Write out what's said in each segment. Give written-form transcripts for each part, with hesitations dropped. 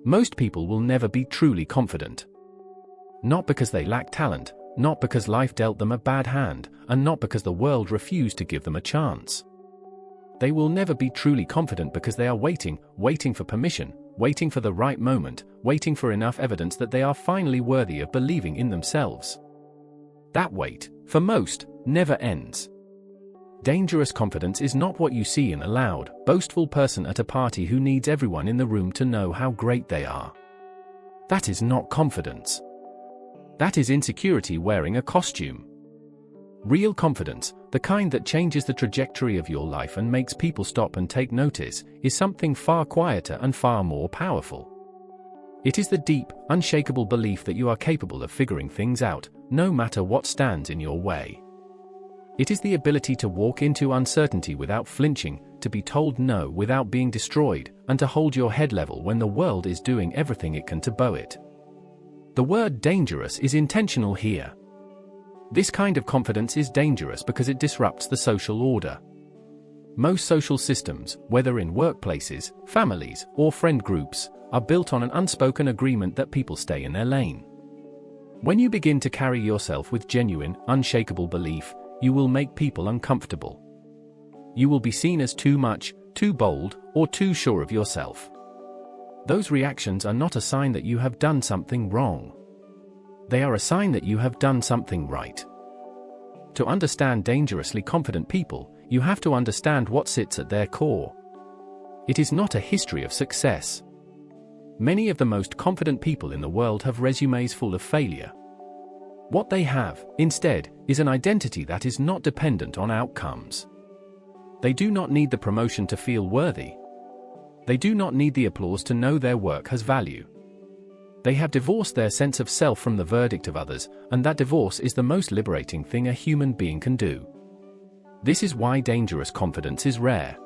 Most people will never be truly confident. Not because they lack talent, not because life dealt them a bad hand, and not because the world refused to give them a chance. They will never be truly confident because they are waiting for permission, waiting for the right moment, waiting for enough evidence that they are finally worthy of believing in themselves. That wait, for most, never ends. Dangerous confidence is not what you see in a loud, boastful person at a party who needs everyone in the room to know how great they are. That is not confidence. That is insecurity wearing a costume. Real confidence, the kind that changes the trajectory of your life and makes people stop and take notice, is something far quieter and far more powerful. It is the deep, unshakable belief that you are capable of figuring things out, no matter what stands in your way. It is the ability to walk into uncertainty without flinching, to be told no without being destroyed, and to hold your head level when the world is doing everything it can to bow it. The word dangerous is intentional here. This kind of confidence is dangerous because it disrupts the social order. Most social systems, whether in workplaces, families, or friend groups, are built on an unspoken agreement that people stay in their lane. When you begin to carry yourself with genuine, unshakable belief, you will make people uncomfortable. You will be seen as too much, too bold, or too sure of yourself. Those reactions are not a sign that you have done something wrong. They are a sign that you have done something right. To understand dangerously confident people, you have to understand what sits at their core. It is not a history of success. Many of the most confident people in the world have resumes full of failure. What they have, instead, is an identity that is not dependent on outcomes. They do not need the promotion to feel worthy. They do not need the applause to know their work has value. They have divorced their sense of self from the verdict of others, and that divorce is the most liberating thing a human being can do. This is why dangerous confidence is rare.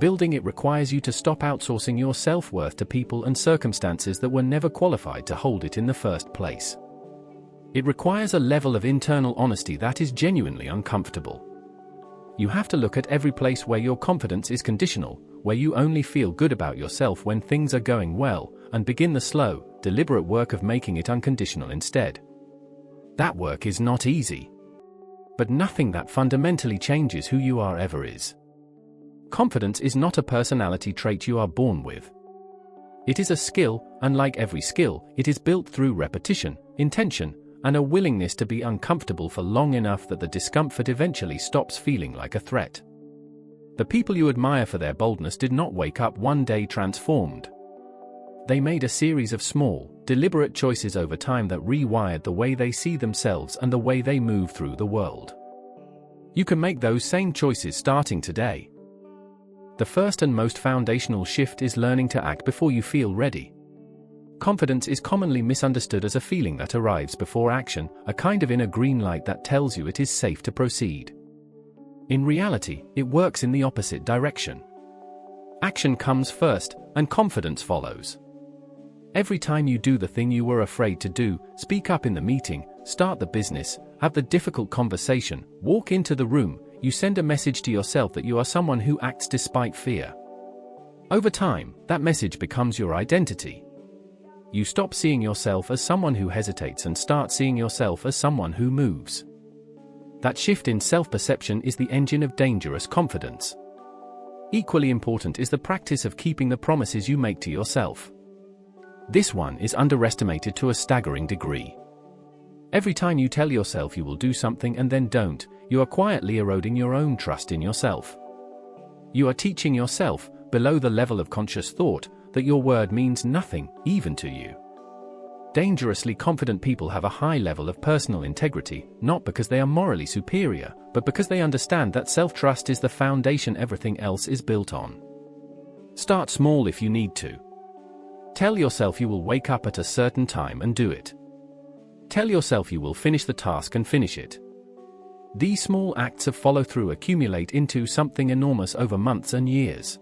Building it requires you to stop outsourcing your self-worth to people and circumstances that were never qualified to hold it in the first place. It requires a level of internal honesty that is genuinely uncomfortable. You have to look at every place where your confidence is conditional, where you only feel good about yourself when things are going well, and begin the slow, deliberate work of making it unconditional instead. That work is not easy. But nothing that fundamentally changes who you are ever is. Confidence is not a personality trait you are born with. It is a skill, and like every skill, it is built through repetition, intention, and a willingness to be uncomfortable for long enough that the discomfort eventually stops feeling like a threat. The people you admire for their boldness did not wake up one day transformed. They made a series of small, deliberate choices over time that rewired the way they see themselves and the way they move through the world. You can make those same choices starting today. The first and most foundational shift is learning to act before you feel ready. Confidence is commonly misunderstood as a feeling that arrives before action, a kind of inner green light that tells you it is safe to proceed. In reality, it works in the opposite direction. Action comes first, and confidence follows. Every time you do the thing you were afraid to do, speak up in the meeting, start the business, have the difficult conversation, walk into the room, you send a message to yourself that you are someone who acts despite fear. Over time, that message becomes your identity. You stop seeing yourself as someone who hesitates and start seeing yourself as someone who moves. That shift in self-perception is the engine of dangerous confidence. Equally important is the practice of keeping the promises you make to yourself. This one is underestimated to a staggering degree. Every time you tell yourself you will do something and then don't, you are quietly eroding your own trust in yourself. You are teaching yourself, below the level of conscious thought, that your word means nothing, even to you. Dangerously confident people have a high level of personal integrity, not because they are morally superior, but because they understand that self-trust is the foundation everything else is built on. Start small if you need to. Tell yourself you will wake up at a certain time and do it. Tell yourself you will finish the task and finish it. These small acts of follow-through accumulate into something enormous over months and years.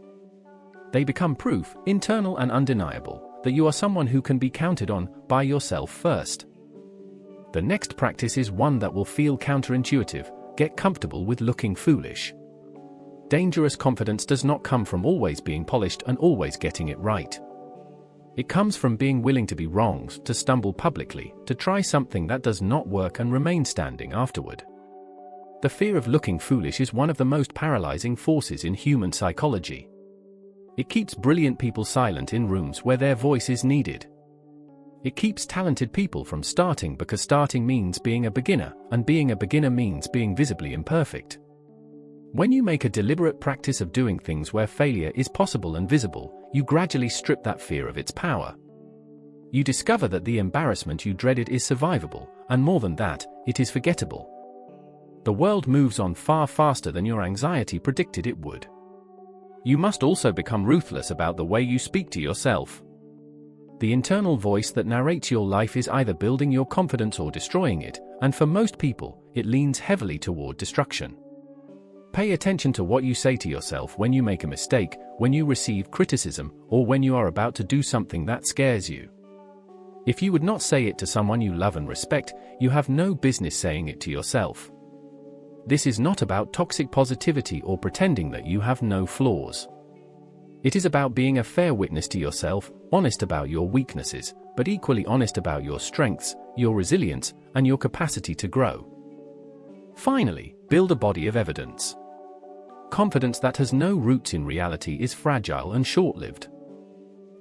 They become proof, internal and undeniable, that you are someone who can be counted on by yourself first. The next practice is one that will feel counterintuitive: get comfortable with looking foolish. Dangerous confidence does not come from always being polished and always getting it right. It comes from being willing to be wronged, to stumble publicly, to try something that does not work and remain standing afterward. The fear of looking foolish is one of the most paralyzing forces in human psychology. It keeps brilliant people silent in rooms where their voice is needed. It keeps talented people from starting because starting means being a beginner, and being a beginner means being visibly imperfect. When you make a deliberate practice of doing things where failure is possible and visible, you gradually strip that fear of its power. You discover that the embarrassment you dreaded is survivable, and more than that, it is forgettable. The world moves on far faster than your anxiety predicted it would. You must also become ruthless about the way you speak to yourself. The internal voice that narrates your life is either building your confidence or destroying it, and for most people, it leans heavily toward destruction. Pay attention to what you say to yourself when you make a mistake, when you receive criticism, or when you are about to do something that scares you. If you would not say it to someone you love and respect, you have no business saying it to yourself. This is not about toxic positivity or pretending that you have no flaws. It is about being a fair witness to yourself, honest about your weaknesses, but equally honest about your strengths, your resilience, and your capacity to grow. Finally, build a body of evidence. Confidence that has no roots in reality is fragile and short-lived.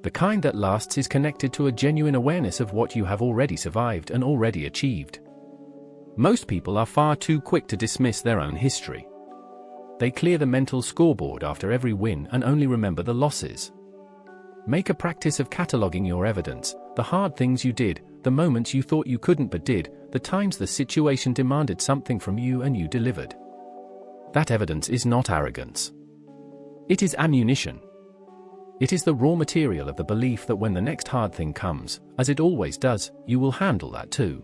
The kind that lasts is connected to a genuine awareness of what you have already survived and already achieved. Most people are far too quick to dismiss their own history. They clear the mental scoreboard after every win and only remember the losses. Make a practice of cataloging your evidence, the hard things you did, the moments you thought you couldn't but did, the times the situation demanded something from you and you delivered. That evidence is not arrogance. It is ammunition. It is the raw material of the belief that when the next hard thing comes, as it always does, you will handle that too.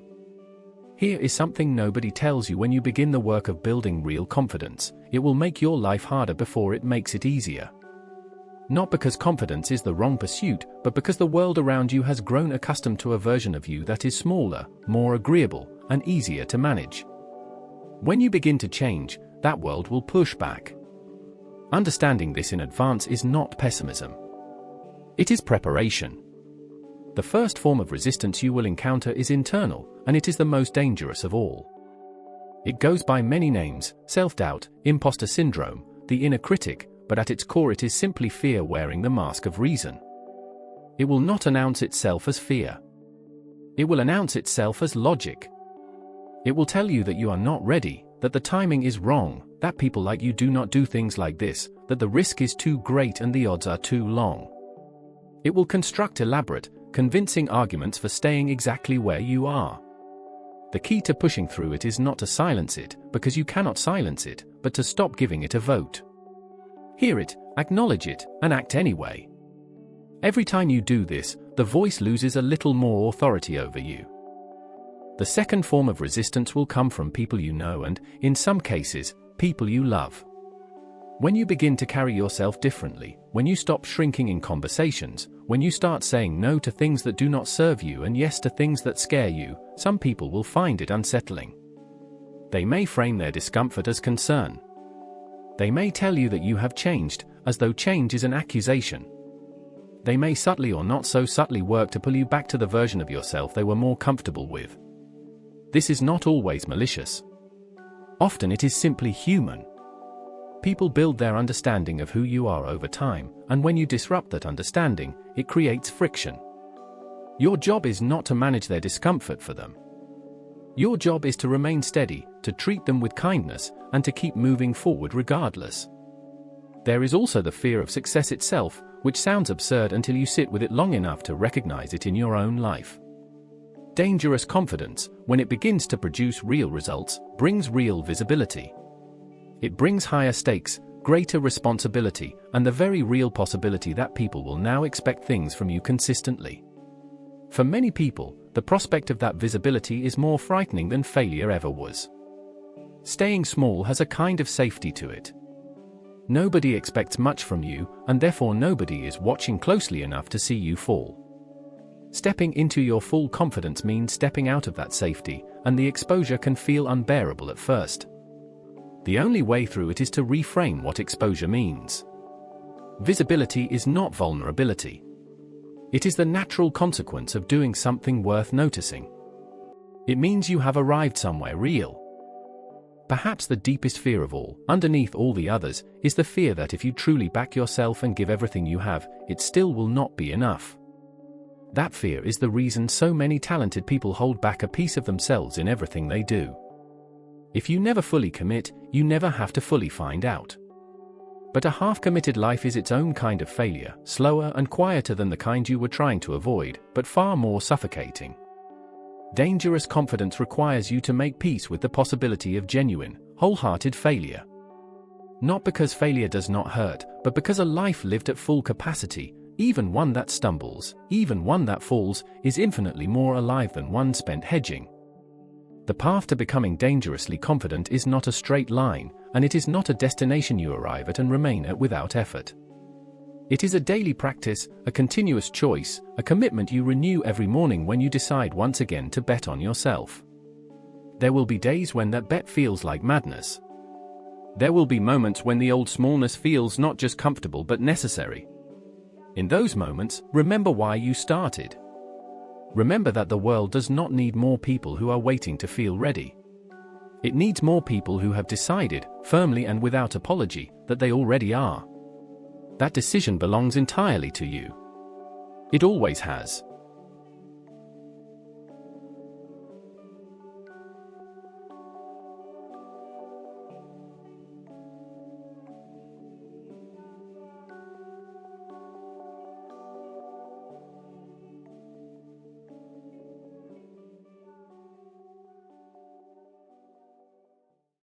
Here is something nobody tells you when you begin the work of building real confidence: it will make your life harder before it makes it easier. Not because confidence is the wrong pursuit, but because the world around you has grown accustomed to a version of you that is smaller, more agreeable, and easier to manage. When you begin to change, that world will push back. Understanding this in advance is not pessimism. It is preparation. The first form of resistance you will encounter is internal, and it is the most dangerous of all. It goes by many names: self-doubt, imposter syndrome, the inner critic, but at its core it is simply fear wearing the mask of reason. It will not announce itself as fear. It will announce itself as logic. It will tell you that you are not ready, that the timing is wrong, that people like you do not do things like this, that the risk is too great and the odds are too long. It will construct elaborate, convincing arguments for staying exactly where you are. The key to pushing through it is not to silence it, because you cannot silence it, but to stop giving it a vote. Hear it, acknowledge it, and act anyway. Every time you do this, the voice loses a little more authority over you. The second form of resistance will come from people you know and, in some cases, people you love. When you begin to carry yourself differently, when you stop shrinking in conversations, when you start saying no to things that do not serve you and yes to things that scare you, some people will find it unsettling. They may frame their discomfort as concern. They may tell you that you have changed, as though change is an accusation. They may subtly or not so subtly work to pull you back to the version of yourself they were more comfortable with. This is not always malicious. Often it is simply human. People build their understanding of who you are over time, and when you disrupt that understanding, it creates friction. Your job is not to manage their discomfort for them. Your job is to remain steady, to treat them with kindness, and to keep moving forward regardless. There is also the fear of success itself, which sounds absurd until you sit with it long enough to recognize it in your own life. Dangerous confidence, when it begins to produce real results, brings real visibility. It brings higher stakes, greater responsibility, and the very real possibility that people will now expect things from you consistently. For many people, the prospect of that visibility is more frightening than failure ever was. Staying small has a kind of safety to it. Nobody expects much from you, and therefore nobody is watching closely enough to see you fall. Stepping into your full confidence means stepping out of that safety, and the exposure can feel unbearable at first. The only way through it is to reframe what exposure means. Visibility is not vulnerability. It is the natural consequence of doing something worth noticing. It means you have arrived somewhere real. Perhaps the deepest fear of all, underneath all the others, is the fear that if you truly back yourself and give everything you have, it still will not be enough. That fear is the reason so many talented people hold back a piece of themselves in everything they do. If you never fully commit, you never have to fully find out. But a half-committed life is its own kind of failure, slower and quieter than the kind you were trying to avoid, but far more suffocating. Dangerous confidence requires you to make peace with the possibility of genuine, wholehearted failure. Not because failure does not hurt, but because a life lived at full capacity, even one that stumbles, even one that falls, is infinitely more alive than one spent hedging. The path to becoming dangerously confident is not a straight line, and it is not a destination you arrive at and remain at without effort. It is a daily practice, a continuous choice, a commitment you renew every morning when you decide once again to bet on yourself. There will be days when that bet feels like madness. There will be moments when the old smallness feels not just comfortable but necessary. In those moments, remember why you started. Remember that the world does not need more people who are waiting to feel ready. It needs more people who have decided, firmly and without apology, that they already are. That decision belongs entirely to you. It always has.